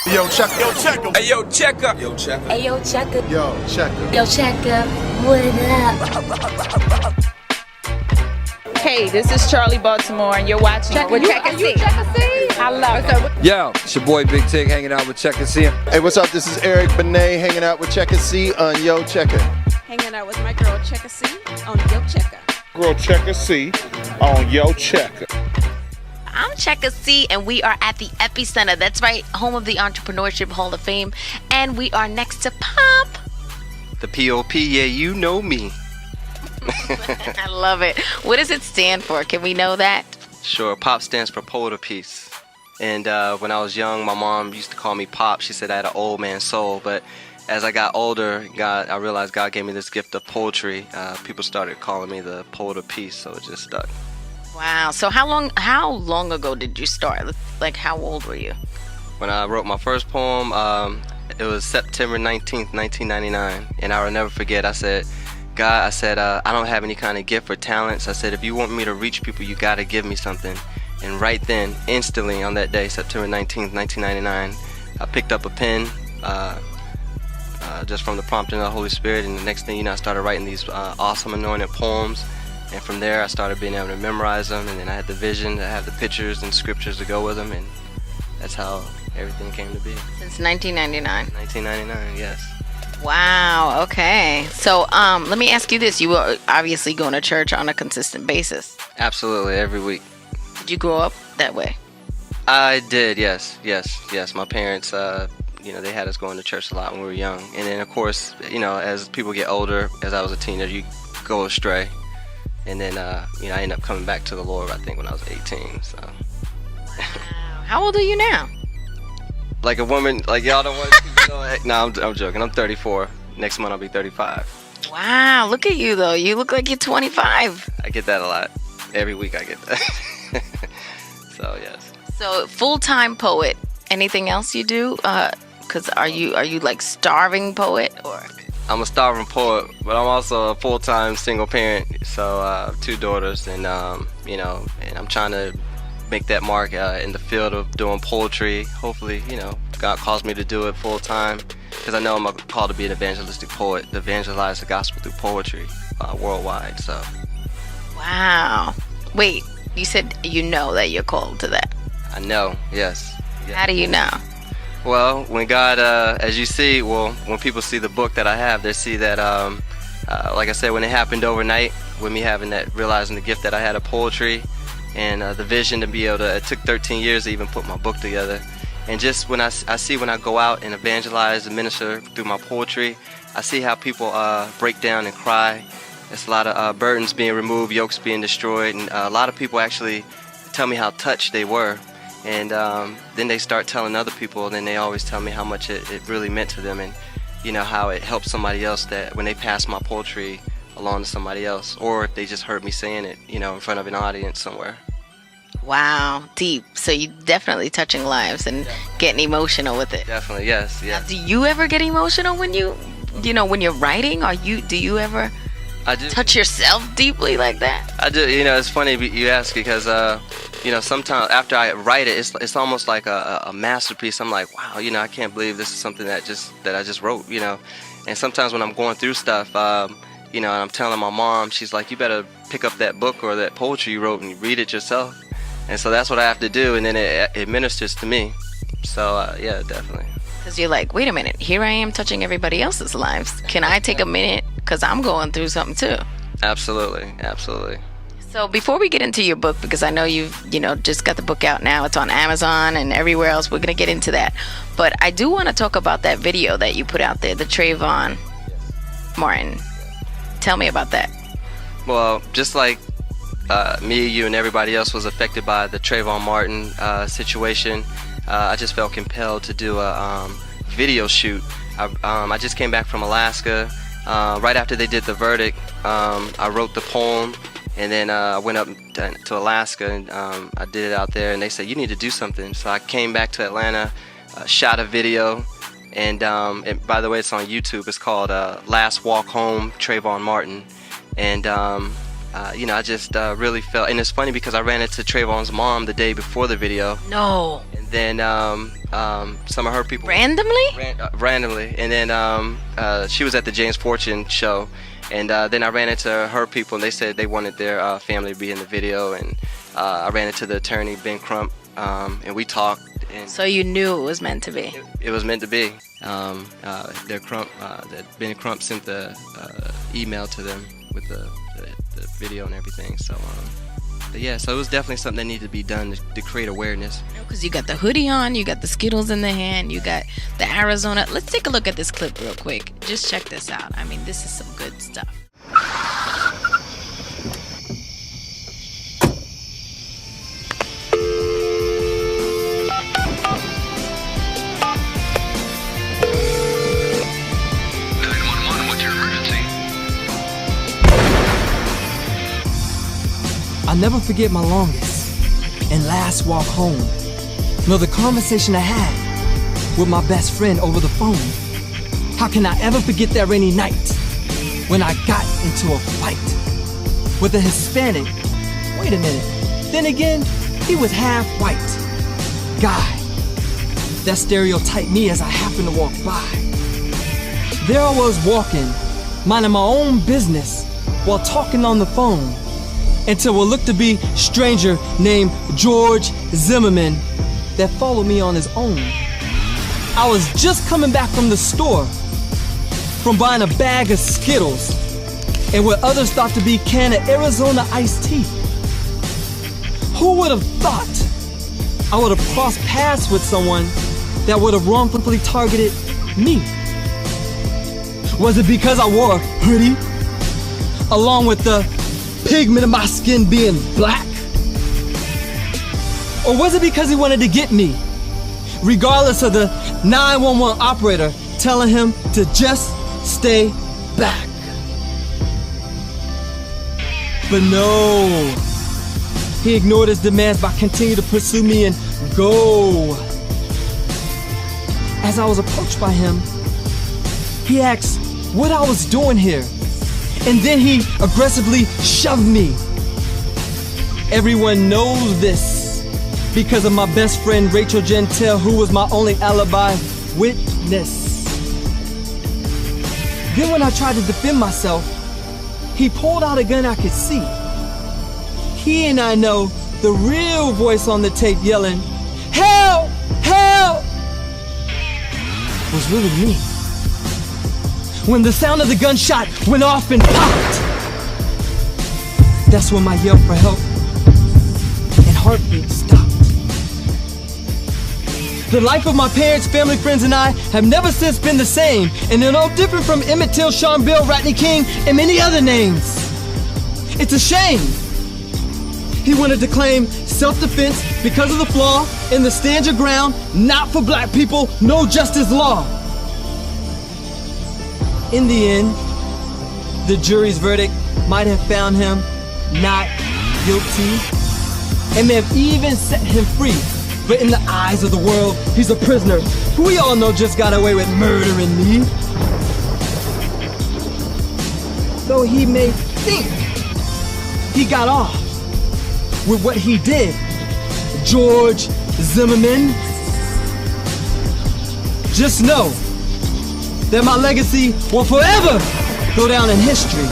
Yo, check. Yo, check. Hey, yo, Checka. Yo, check. Hey, yo, Checka. Yo, check. Yo, Checka. What up? Hey, this is Charlie Baltimore, and you're watching with Checka Cee. I love it. Yo, it's your boy Big Tig hanging out with Checka Cee. Hey, what's up? This is Eric Benet hanging out with Checka Cee on Yo, Checka. Hanging out with my girl Checka Cee on Yo Checka. Girl Checka Cee on Yo Checka. I'm Checka Cee, and we are at the epicenter. That's right, home of the Entrepreneurship Hall of Fame, and we are next to Pop. The POP, yeah, you know me. I love it. What does it stand for? Can we know that? Sure, POP stands for Poet of Peace. And when I was young, my mom used to call me Pop. She said I had an old man soul. But as I got older, I realized God gave me this gift of poetry. People started calling me the Poet of Peace, so it just stuck. Wow. So how long ago did you start? Like, how old were you? When I wrote my first poem, it was September 19th, 1999. And I will never forget, I said, God, I don't have any kind of gift or talents. I said, if you want me to reach people, you got to give me something. And right then, instantly on that day, September 19th, 1999, I picked up a pen just from the prompting of the Holy Spirit. And the next thing you know, I started writing these awesome anointed poems. And from there, I started being able to memorize them. And then I had the vision to have the pictures and scriptures to go with them. And that's how everything came to be. Since 1999. 1999, yes. Wow. Okay. So let me ask you this. You were obviously going to church on a consistent basis. Absolutely, every week. Did you grow up that way? I did, yes. My parents, they had us going to church a lot when we were young. And then, of course, as people get older, as I was a teenager, you go astray. And then, I ended up coming back to the Lord, I think, when I was 18. So. Wow. How old are you now? Like a woman, like y'all don't want to know. No, I'm joking. I'm 34. Next month I'll be 35. Wow. Look at you, though. You look like you're 25. I get that a lot. Every week I get that. So, yes. So, full-time poet. Anything else you do? Because are you like starving poet or? I'm a starving poet, but I'm also a full-time single parent. So 2 daughters, and and I'm trying to make that mark in the field of doing poetry. Hopefully, God calls me to do it full-time, because I know I'm called to be an evangelistic poet, to evangelize the gospel through poetry worldwide. So. Wow. Wait, you said you know that you're called to that. I know, yes. How do you know? Well, when God, as you see, when people see the book that I have, they see that, like I said, when it happened overnight, with me realizing the gift that I had of poetry, and the vision to be able to, it took 13 years to even put my book together. And just when I see when I go out and evangelize and minister through my poetry, I see how people break down and cry. There's a lot of burdens being removed, yokes being destroyed, and a lot of people actually tell me how touched they were. And then they start telling other people, and then they always tell me how much it really meant to them, and how it helped somebody else, that when they pass my poetry along to somebody else, or if they just heard me saying it, in front of an audience somewhere. Wow, deep. So you're definitely touching lives and getting emotional with it. Definitely, yes. Now, do you ever get emotional when when you're writing? Do you ever I do. Touch yourself deeply like that? I do. It's funny you ask, because sometimes after I write it, it's almost like a masterpiece. I'm like, wow, I can't believe this is something that I just wrote, And sometimes when I'm going through stuff, and I'm telling my mom, she's like, you better pick up that book or that poetry you wrote and read it yourself. And so that's what I have to do, and then it ministers to me. So yeah, definitely. Because you're like, wait a minute, here I am touching everybody else's lives. Can I take a minute? Because I'm going through something too. Absolutely. So before we get into your book, because I know you've just got the book out now, it's on Amazon and everywhere else, we're going to get into that. But I do want to talk about that video that you put out there, the Trayvon Martin. Tell me about that. Well, just like me, you, and everybody else was affected by the Trayvon Martin situation, I just felt compelled to do a video shoot. I just came back from Alaska. Right after they did the verdict, I wrote the poem, and then I went up to Alaska, and I did it out there, and they said, you need to do something. So I came back to Atlanta, shot a video, and by the way, it's on YouTube. It's called Last Walk Home, Trayvon Martin. And I just really felt, and it's funny because I ran into Trayvon's mom the day before the video. No. And then some of her people Randomly? randomly, and then she was at the James Fortune show, and then I ran into her people, and they said they wanted their family to be in the video, and I ran into the attorney Ben Crump, and we talked. And So you knew it was meant to be. it was meant to be. Their Crump, that Ben Crump sent the email to them with the video and everything. So, but yeah, so it was definitely something that needed to be done to create awareness. Because you got the hoodie on, you got the Skittles in the hand, you got the Arizona. Let's take a look at this clip real quick. Just check this out. I mean, this is some good stuff. I'll never forget my longest and last walk home, nor the conversation I had with my best friend over the phone. How can I ever forget that rainy night when I got into a fight with a Hispanic, wait a minute, then again, he was half white, guy that stereotyped me as I happened to walk by. There I was walking, minding my own business while talking on the phone, until what looked to be stranger named George Zimmerman that followed me on his own. I was just coming back from the store from buying a bag of Skittles and what others thought to be a can of Arizona iced tea. Who would have thought I would have crossed paths with someone that would have wrongfully targeted me? Was it because I wore a hoodie along with the pigment of my skin being black? Or was it because he wanted to get me, regardless of the 911 operator telling him to just stay back? But no, he ignored his demands by continuing to pursue me and go. As I was approached by him, he asked what I was doing here, and then he aggressively shoved me. Everyone knows this because of my best friend Rachel Gentile, who was my only alibi witness. Then when I tried to defend myself, he pulled out a gun I could see. He and I know the real voice on the tape yelling, "Help! Help!" was really me. When the sound of the gunshot went off and popped, that's when my yell for help and heartbeat stopped. The life of my parents, family, friends, and I have never since been the same, and they're no different from Emmett Till, Sean Bill, Rodney King, and many other names. It's a shame. He wanted to claim self-defense because of the flaw in the stand your ground, not for black people, no justice law. In the end, the jury's verdict might have found him not guilty and may have even set him free. But in the eyes of the world, he's a prisoner who we all know just got away with murdering me. Though he may think he got off with what he did, George Zimmerman, just know that my legacy will forever go down in history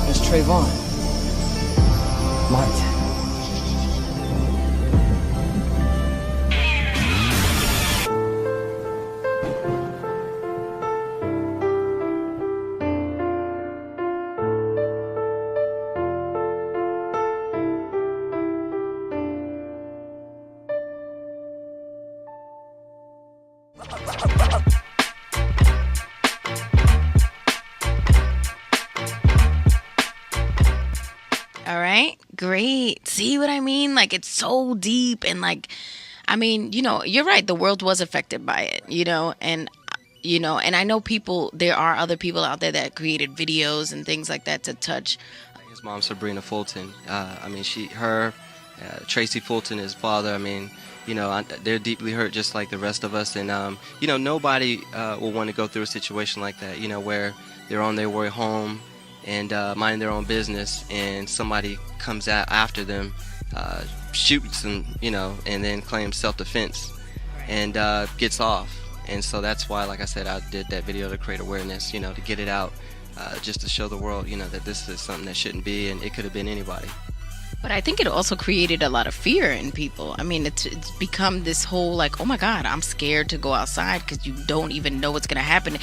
as Trayvon Martin. All right, great. See what I mean? Like, it's so deep, and like, I mean, you know, you're right. The world was affected by it, and I know there are other people out there that created videos and things like that to touch. His mom, Sabrina Fulton. I mean, Tracy Fulton, his father. I mean, they're deeply hurt just like the rest of us, and nobody will want to go through a situation like that. Where they're on their way home, and minding their own business, and somebody comes out after them, shoots them, and then claims self-defense, and gets off. And so that's why, like I said, I did that video to create awareness, to get it out, just to show the world, that this is something that shouldn't be, and it could have been anybody. But I think it also created a lot of fear in people. I mean, it's become this whole like, oh my God, I'm scared to go outside because you don't even know what's going to happen.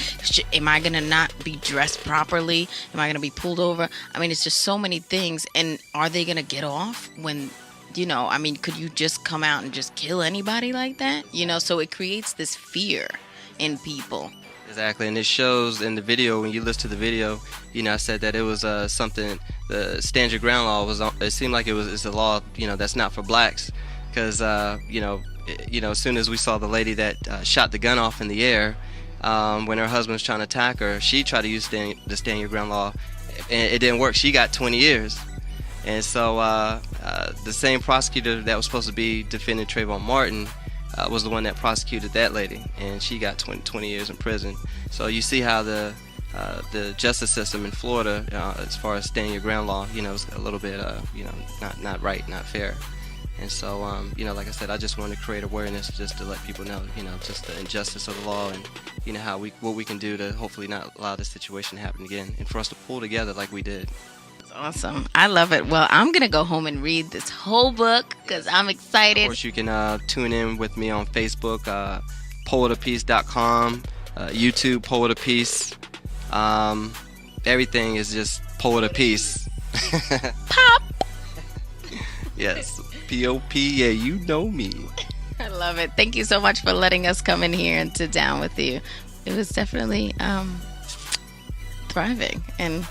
Am I going to not be dressed properly? Am I going to be pulled over? I mean, it's just so many things. And are they going to get off when, I mean, could you just come out and just kill anybody like that? So it creates this fear in people. Exactly, and it shows in the video, when you listen to the video, I said that it was something, the stand your ground law was, it seemed like it's a law, that's not for blacks, because, as soon as we saw the lady that shot the gun off in the air, when her husband was trying to attack her, she tried to use the stand your ground law, and it didn't work. She got 20 years. And so the same prosecutor that was supposed to be defending Trayvon Martin was the one that prosecuted that lady, and she got 20 years in prison. So you see how the justice system in Florida, as far as stand your ground law, is a little bit, not right, not fair. And so, like I said, I just wanted to create awareness just to let people know, just the injustice of the law, and what we can do to hopefully not allow this situation to happen again, and for us to pull together like we did. Awesome. I love it. Well, I'm going to go home and read this whole book because I'm excited. Of course, you can tune in with me on Facebook, poetofpeace.com, YouTube, Poet of Peace. Everything is just Poet of Peace. Pop! Yes, P-O-P, yeah, you know me. I love it. Thank you so much for letting us come in here and sit down with you. It was definitely thriving, and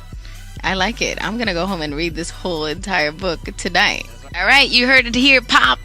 I like it. I'm going to go home and read this whole entire book tonight. All right, you heard it here, Pop.